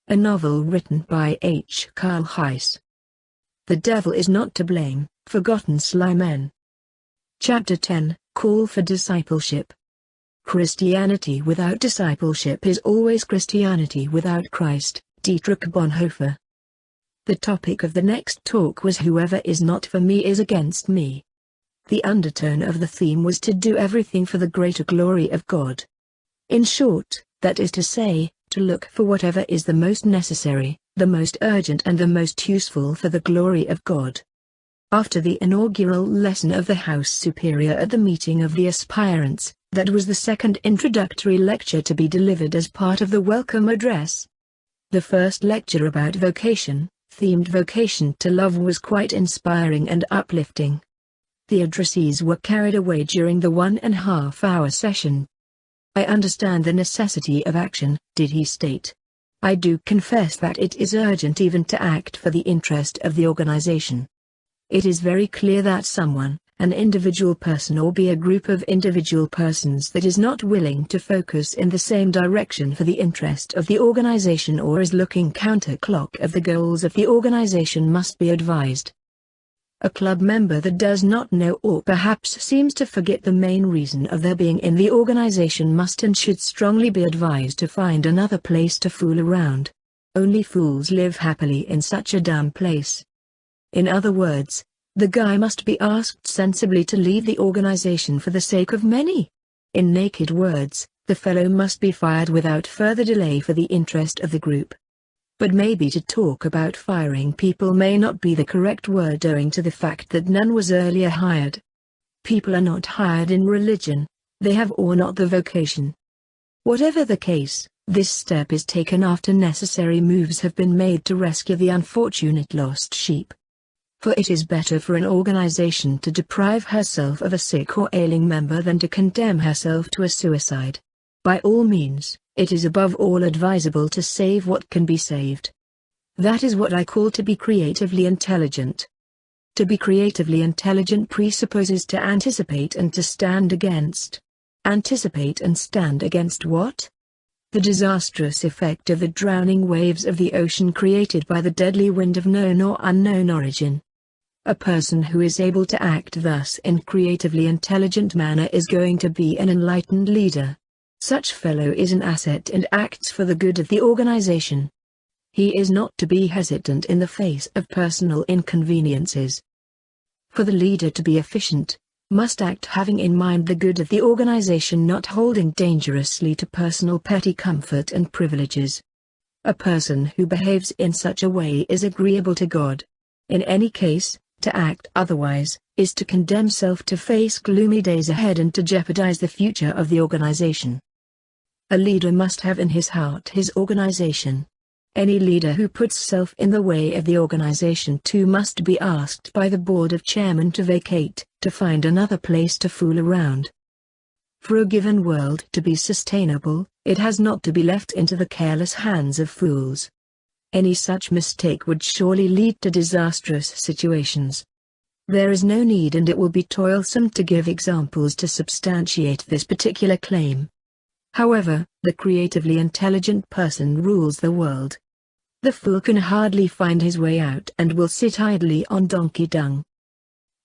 A novel written by Karl. The Devil is Not to Blame, Forgotten Sly Men. Chapter 10, Call for Discipleship. Christianity without discipleship is always Christianity without Christ, Dietrich Bonhoeffer. The topic of the next talk was Whoever is not for me is against me. The undertone of the theme was to do everything for the greater glory of God. In short, that is to say, to look for whatever is the most necessary, the most urgent and the most useful for the glory of God. After the inaugural lesson of the House Superior at the meeting of the aspirants, that was the second introductory lecture to be delivered as part of the welcome address. The first lecture about vocation, themed Vocation to Love, was quite inspiring and uplifting. The addressees were carried away during the 1.5-hour session. I understand the necessity of action, did he state. I do confess that it is urgent even to act for the interest of the organization. It is very clear that someone, an individual person or be a group of individual persons that is not willing to focus in the same direction for the interest of the organization or is looking counterclock of the goals of the organization must be advised. A club member that does not know or perhaps seems to forget the main reason of their being in the organization must and should strongly be advised to find another place to fool around. Only fools live happily in such a damn place. In other words, the guy must be asked sensibly to leave the organization for the sake of many. In naked words, the fellow must be fired without further delay for the interest of the group. But maybe to talk about firing people may not be the correct word owing to the fact that none was earlier hired. People are not hired in religion, they have or not the vocation. Whatever the case, this step is taken after necessary moves have been made to rescue the unfortunate lost sheep. For it is better for an organization to deprive herself of a sick or ailing member than to condemn herself to a suicide. By all means, it is above all advisable to save what can be saved. That is what I call to be creatively intelligent. To be creatively intelligent presupposes to anticipate and to stand against. Anticipate and stand against what? The disastrous effect of the drowning waves of the ocean created by the deadly wind of known or unknown origin. A person who is able to act thus in creatively intelligent manner is going to be an enlightened leader. Such fellow is an asset and acts for the good of the organization. He is not to be hesitant in the face of personal inconveniences. For the leader to be efficient, must act having in mind the good of the organization, not holding dangerously to personal petty comfort and privileges. A person who behaves in such a way is agreeable to God. In any case, to act otherwise, is to condemn self to face gloomy days ahead and to jeopardize the future of the organization. A leader must have in his heart his organization. Any leader who puts self in the way of the organization too must be asked by the board of chairmen to vacate, to find another place to fool around. For a given world to be sustainable, it has not to be left into the careless hands of fools. Any such mistake would surely lead to disastrous situations. There is no need, and it will be toilsome to give examples to substantiate this particular claim. However, the creatively intelligent person rules the world. The fool can hardly find his way out and will sit idly on donkey dung.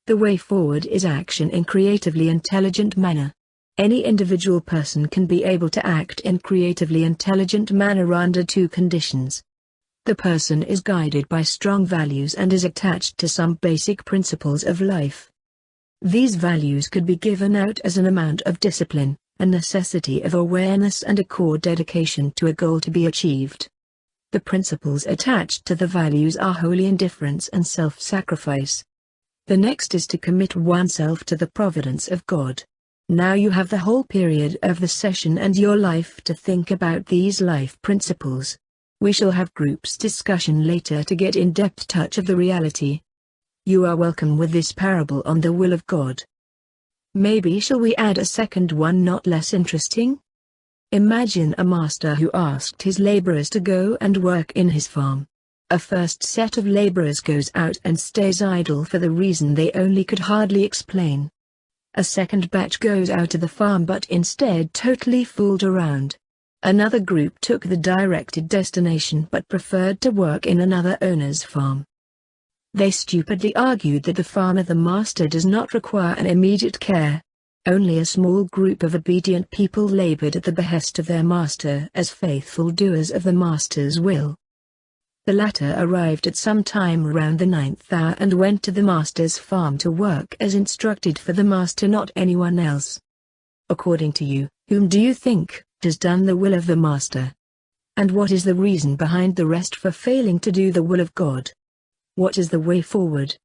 The way forward is action in creatively intelligent manner. Any individual person can be able to act in creatively intelligent manner under two conditions. The person is guided by strong values and is attached to some basic principles of life. These values could be given out as an amount of discipline, a necessity of awareness and a core dedication to a goal to be achieved. The principles attached to the values are holy indifference and self-sacrifice. The next is to commit oneself to the providence of God. Now you have the whole period of the session and your life to think about these life principles. We shall have groups discussion later to get in-depth touch of the reality. You are welcome with this parable on the will of God. Maybe shall we add a second one not less interesting? Imagine a master who asked his laborers to go and work in his farm. A first set of laborers goes out and stays idle for the reason they only could hardly explain. A second batch goes out to the farm but instead totally fooled around. Another group took the directed destination but preferred to work in another owner's farm. They stupidly argued that the farm of the master does not require an immediate care. Only a small group of obedient people labored at the behest of their master as faithful doers of the master's will. The latter arrived at some time around the 9th hour and went to the master's farm to work as instructed for the master, not anyone else. According to you, whom do you think has done the will of the master? And what is the reason behind the rest for failing to do the will of God? What is the way forward?